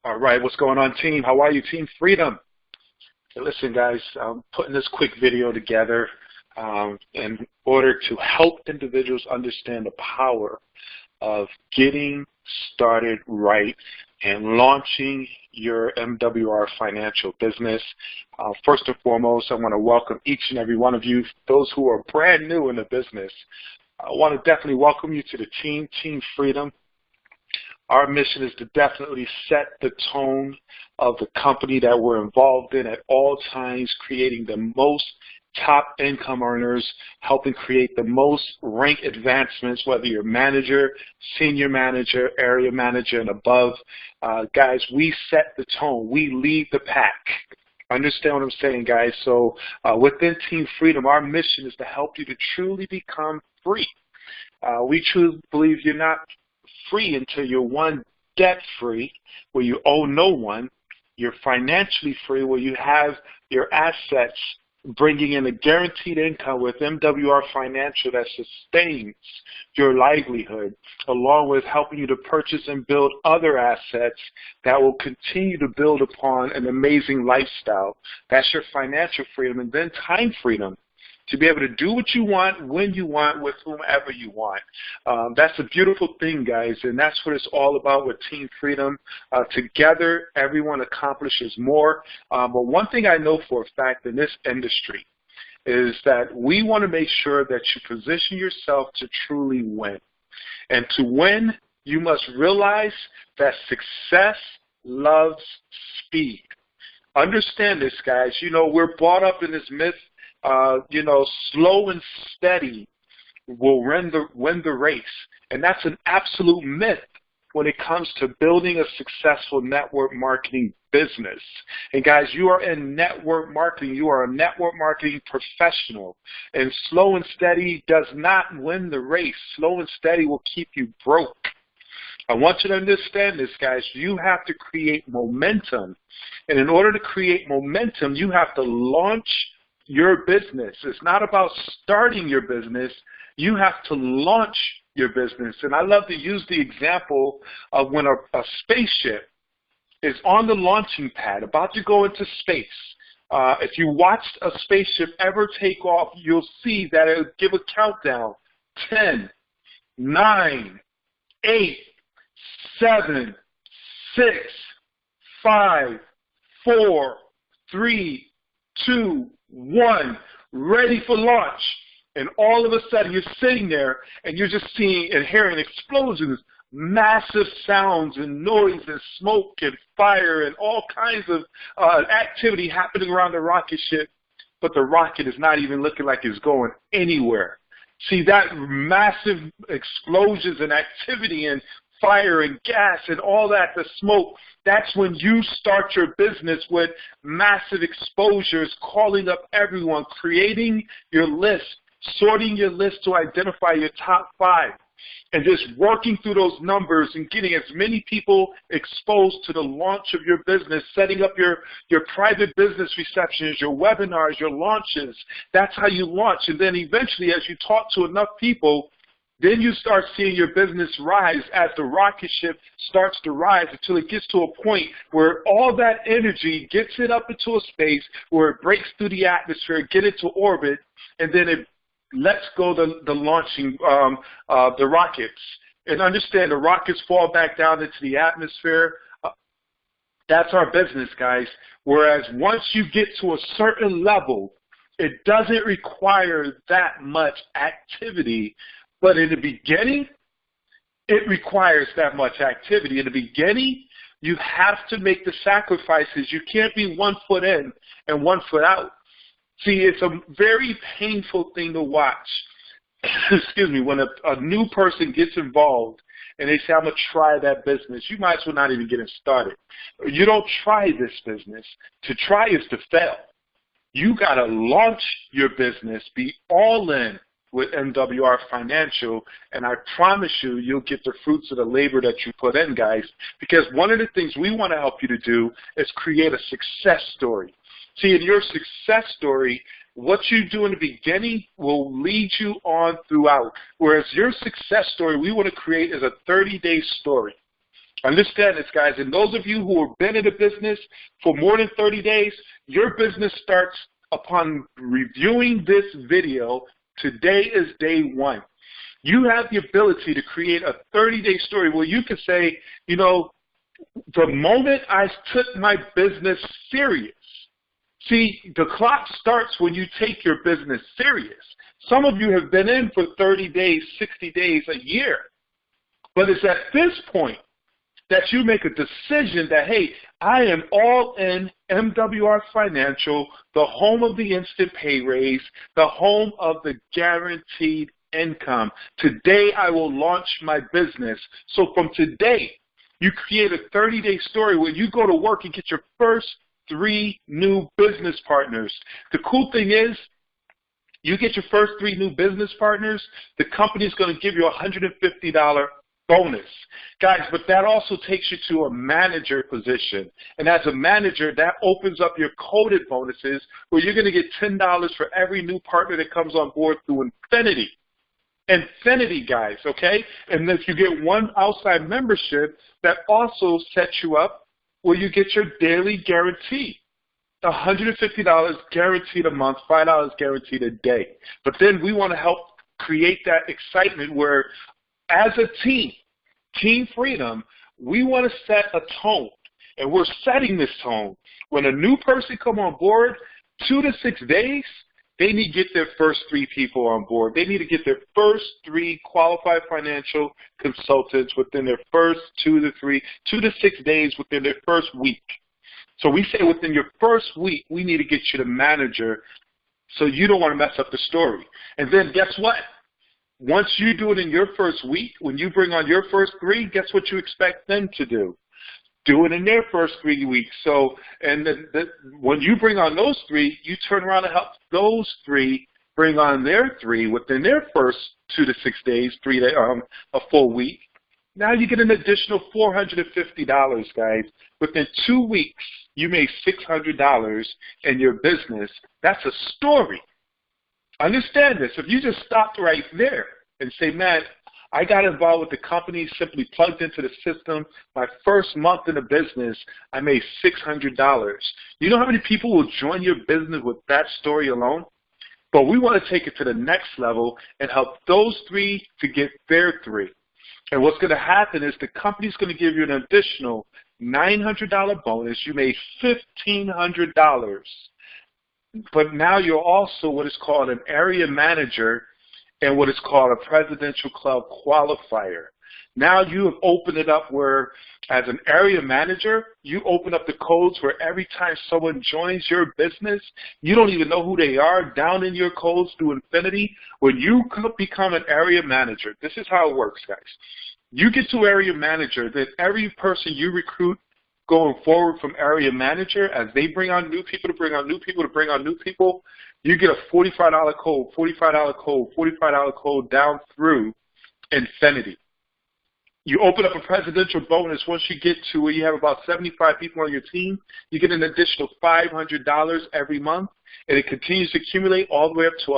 All right, what's going on, team? How are you, Team Freedom? Hey, listen, guys, I'm putting this quick video together in order to help individuals understand the power of getting started right and launching your MWR financial business. First and foremost, I want to welcome each and every one of you, those who are brand new in the business. I want to definitely welcome you to the team, Team Freedom. Our mission is to definitely set the tone of the company that we're involved in at all times, creating the most top income earners, helping create the most rank advancements, whether you're manager, senior manager, area manager, and above. Guys, we set the tone. We lead the pack. Understand what I'm saying, guys? So within Team Freedom, our mission is to help you to truly become free. We truly believe you're not free until you're, one, debt-free, where you owe no one. You're financially free, where you have your assets bringing in a guaranteed income with MWR Financial that sustains your livelihood, along with helping you to purchase and build other assets that will continue to build upon an amazing lifestyle. That's your financial freedom. And then time freedom, to be able to do what you want, when you want, with whomever you want. That's a beautiful thing, guys, and that's what it's all about with Team Freedom. Together, everyone accomplishes more. But one thing I know for a fact in this industry is that we want to make sure that you position yourself to truly win. And to win, you must realize that success loves speed. Understand this, guys. You know, we're brought up in this myth, slow and steady will win the race. And that's an absolute myth when it comes to building a successful network marketing business. And guys, you are in network marketing. You are a network marketing professional. And slow and steady does not win the race. Slow and steady will keep you broke. I want you to understand this, guys. You have to create momentum. And in order to create momentum, you have to launch your business. It's not about starting your business. You have to launch your business. And I love to use the example of when a spaceship is on the launching pad, about to go into space. If you watched a spaceship ever take off, you'll see that it'll give a countdown. 10, 9, 8, 7, 6, 5, 4, 3, 2, 1, ready for launch. And all of a sudden you're sitting there and you're just seeing and hearing explosions, massive sounds and noise and smoke and fire and all kinds of activity happening around the rocket ship, but the rocket is not even looking like it's going anywhere. See, that massive explosions and activity and fire and gas and all that, the smoke, that's when you start your business with massive exposures, calling up everyone, creating your list, sorting your list to identify your top 5, and just working through those numbers and getting as many people exposed to the launch of your business, setting up your private business receptions, your webinars, your launches. That's how you launch. And then eventually, as you talk to enough people, then you start seeing your business rise as the rocket ship starts to rise until it gets to a point where all that energy gets it up into a space where it breaks through the atmosphere, get into orbit, and then it lets go the launching the rockets. And understand, the rockets fall back down into the atmosphere. That's our business, guys. Whereas once you get to a certain level, it doesn't require that much activity. But in the beginning, it requires that much activity. In the beginning, you have to make the sacrifices. You can't be 1 foot in and 1 foot out. See, it's a very painful thing to watch. Excuse me, when a new person gets involved and they say, I'm going to try that business, you might as well not even get it started. You don't try this business. To try is to fail. You got to launch your business, be all in with MWR Financial, and I promise you, you'll get the fruits of the labor that you put in, guys, because one of the things we want to help you to do is create a success story. See, in your success story, what you do in the beginning will lead you on throughout, whereas your success story we want to create is a 30-day story. Understand this, guys. And those of you who have been in a business for more than 30 days, your business starts upon reviewing this video. Today is day one. You have the ability to create a 30-day story where you can say, you know, the moment I took my business serious. See, the clock starts when you take your business serious. Some of you have been in for 30 days, 60 days, a year. But it's at this point that you make a decision that, hey, I am all in MWR Financial, the home of the instant pay raise, the home of the guaranteed income. Today I will launch my business. So from today, you create a 30-day story where you go to work and get your first 3 new business partners. The cool thing is, you get your first 3 new business partners, the company is going to give you a $150 bonus. Guys, but that also takes you to a manager position. And as a manager, that opens up your coded bonuses where you're going to get $10 for every new partner that comes on board through Infinity. Infinity, guys, okay? And if you get one outside membership, that also sets you up where you get your daily guarantee. $150 guaranteed a month, $5 guaranteed a day. But then we want to help create that excitement where, as a team, Team Freedom, we want to set a tone. And we're setting this tone. When a new person come on board, 2 to 6 days, they need to get their first 3 people on board. They need to get their first 3 qualified financial consultants within their first 2 to 6 days within their first week. So we say within your first week, we need to get you the manager so you don't want to mess up the story. And then guess what? Once you do it in your first week, when you bring on your first 3, guess what you expect them to do? Do it in their first 3 weeks. So, and then when you bring on those 3, you turn around and help those 3 bring on their 3 within their first 2 to 6 days, a full week. Now you get an additional $450, guys. Within 2 weeks, you made $600 in your business. That's a story. Understand this. If you just stopped right there and say, man, I got involved with the company, simply plugged into the system. My first month in the business, I made $600. You know how many people will join your business with that story alone? But we want to take it to the next level and help those 3 to get their 3. And what's going to happen is the company's going to give you an additional $900 bonus. You made $1,500. But now you're also what is called an area manager and what is called a Presidential Club qualifier. Now you have opened it up where, as an area manager, you open up the codes where every time someone joins your business, you don't even know who they are down in your codes through Infinity. When you become an area manager, this is how it works, guys. You get to area manager, then every person you recruit going forward from area manager, as they bring on new people to bring on new people to bring on new people, you get a $45 code, $45 code, $45 code down through Infinity. You open up a presidential bonus. Once you get to where you have about 75 people on your team, you get an additional $500 every month, and it continues to accumulate all the way up to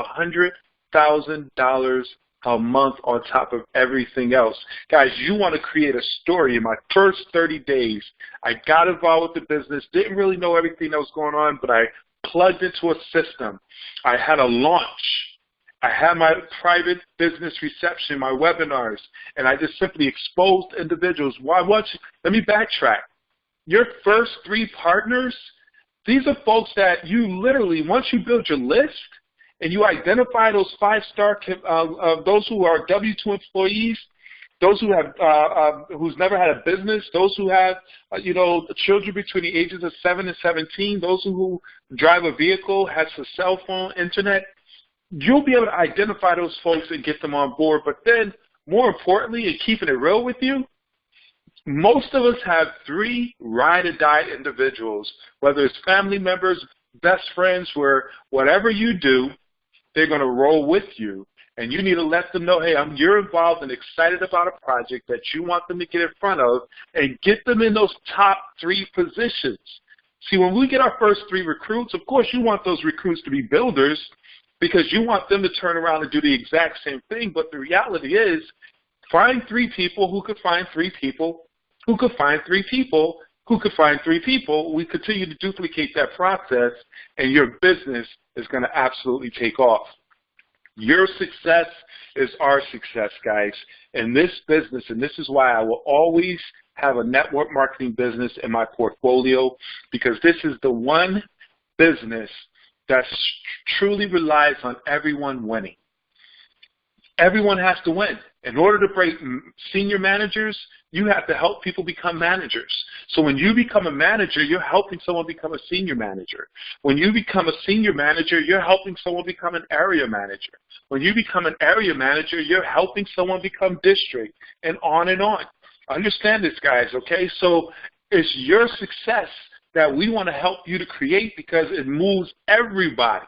$100,000 a month on top of everything else. Guys, you want to create a story. In my first 30 days, I got involved with the business, didn't really know everything that was going on, but I plugged into a system. I had a launch. I had my private business reception, my webinars, and I just simply exposed individuals. Let me backtrack. Your first 3 partners, these are folks that you literally, once you build your list and you identify those 5-star, those who are W-2 employees, those who have, who's never had a business, those who have, children between the ages of 7 and 17, those who drive a vehicle, has a cell phone, internet, you'll be able to identify those folks and get them on board. But then, more importantly, and keeping it real with you, most of us have 3 ride-or-die individuals, whether it's family members, best friends, where whatever you do, they're going to roll with you. And you need to let them know, hey, you're involved and excited about a project that you want them to get in front of, and get them in those top 3 positions. See, when we get our first 3 recruits, of course you want those recruits to be builders, because you want them to turn around and do the exact same thing. But the reality is, find 3 people who could find 3 people who could find 3 people, we continue to duplicate that process, and your business is going to absolutely take off. Your success is our success, guys. In this business, and this is why I will always have a network marketing business in my portfolio, because this is the one business that truly relies on everyone winning. Everyone has to win. In order to break senior managers, you have to help people become managers. So when you become a manager, you're helping someone become a senior manager. When you become a senior manager, you're helping someone become an area manager. When you become an area manager, you're helping someone become district, and on and on. Understand this, guys, okay? So it's your success that we want to help you to create, because it moves everybody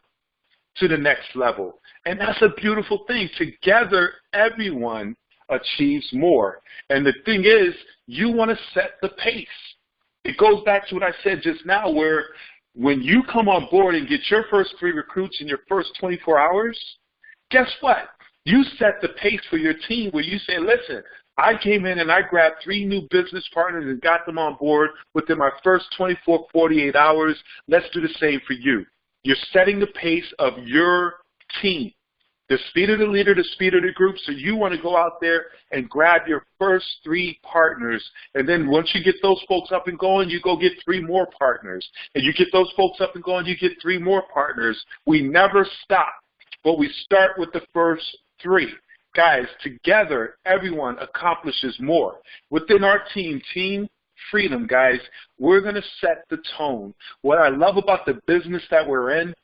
to the next level. And that's a beautiful thing. Together, everyone achieves more. And the thing is, you want to set the pace. It goes back to what I said just now, where when you come on board and get your first 3 recruits in your first 24 hours, guess what? You set the pace for your team, where you say, listen, I came in and I grabbed 3 new business partners and got them on board within my first 24, 48 hours. Let's do the same for you. You're setting the pace of your team. The speed of the leader, the speed of the group. So you want to go out there and grab your first 3 partners. And then once you get those folks up and going, you go get 3 more partners. And you get those folks up and going, you get 3 more partners. We never stop, but we start with the first 3. Guys, together, everyone accomplishes more. Within our team, Team Freedom, guys, we're going to set the tone. What I love about the business that we're in,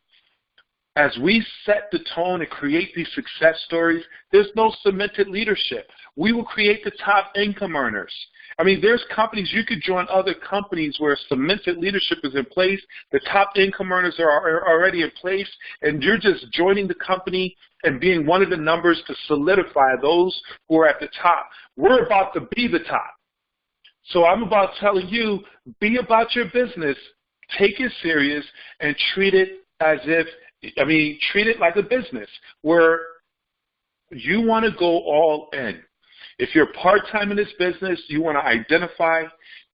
as we set the tone and create these success stories, there's no cemented leadership. We will create the top income earners. I mean, there's companies, you could join other companies where cemented leadership is in place, the top income earners are already in place, and you're just joining the company and being one of the numbers to solidify those who are at the top. We're about to be the top. So I'm about telling you, be about your business, take it serious, and treat it as if, treat it like a business where you want to go all in. If you're part-time in this business, you want to identify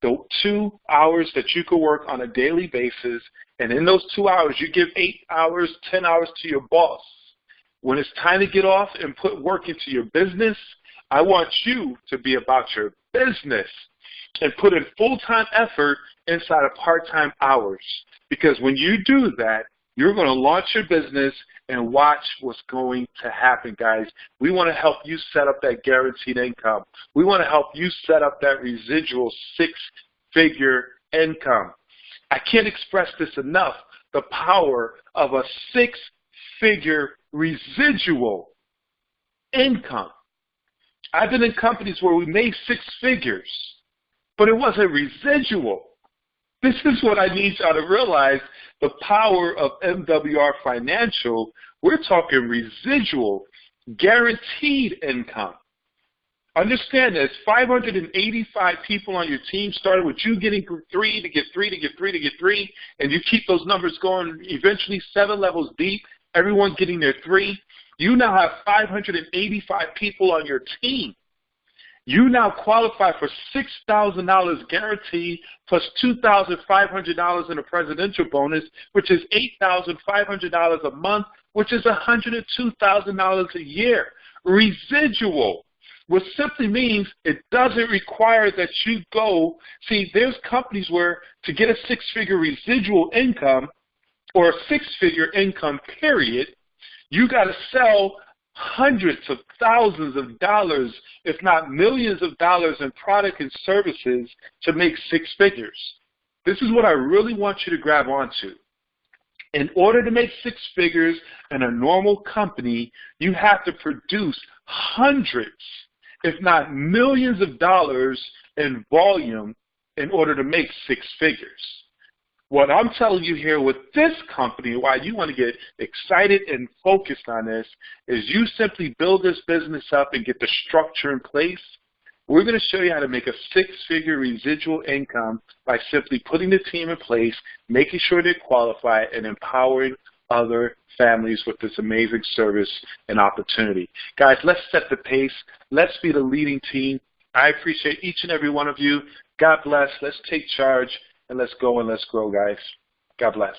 the 2 hours that you could work on a daily basis, and in those 2 hours, you give 8 hours, 10 hours to your boss. When it's time to get off and put work into your business, I want you to be about your business and put in full-time effort inside of part-time hours. Because when you do that, you're going to launch your business and watch what's going to happen, guys. We want to help you set up that guaranteed income. We want to help you set up that residual 6-figure income. I can't express this enough, the power of a 6-figure residual income. I've been in companies where we made 6 figures, but it wasn't residual. This is what I need y'all to realize, the power of MWR Financial. We're talking residual, guaranteed income. Understand this, 585 people on your team started with you getting 3 to get 3 to get 3 to get 3, and you keep those numbers going, eventually 7 levels deep, everyone getting their 3. You now have 585 people on your team. You now qualify for $6,000 guaranteed plus $2,500 in a presidential bonus, which is $8,500 a month, which is $102,000 a year. Residual, which simply means it doesn't require that you go. See, there's companies where to get a 6-figure residual income or a 6-figure income period, you got to sell hundreds of thousands of dollars, if not millions of dollars in product and services to make 6 figures. This is what I really want you to grab onto. In order to make 6 figures in a normal company, you have to produce hundreds, if not millions of dollars in volume in order to make 6 figures. What I'm telling you here with this company, why you want to get excited and focused on this, is you simply build this business up and get the structure in place. We're going to show you how to make a 6-figure residual income by simply putting the team in place, making sure they qualify, and empowering other families with this amazing service and opportunity. Guys, let's set the pace. Let's be the leading team. I appreciate each and every one of you. God bless. Let's take charge and let's go and let's grow, guys. God bless.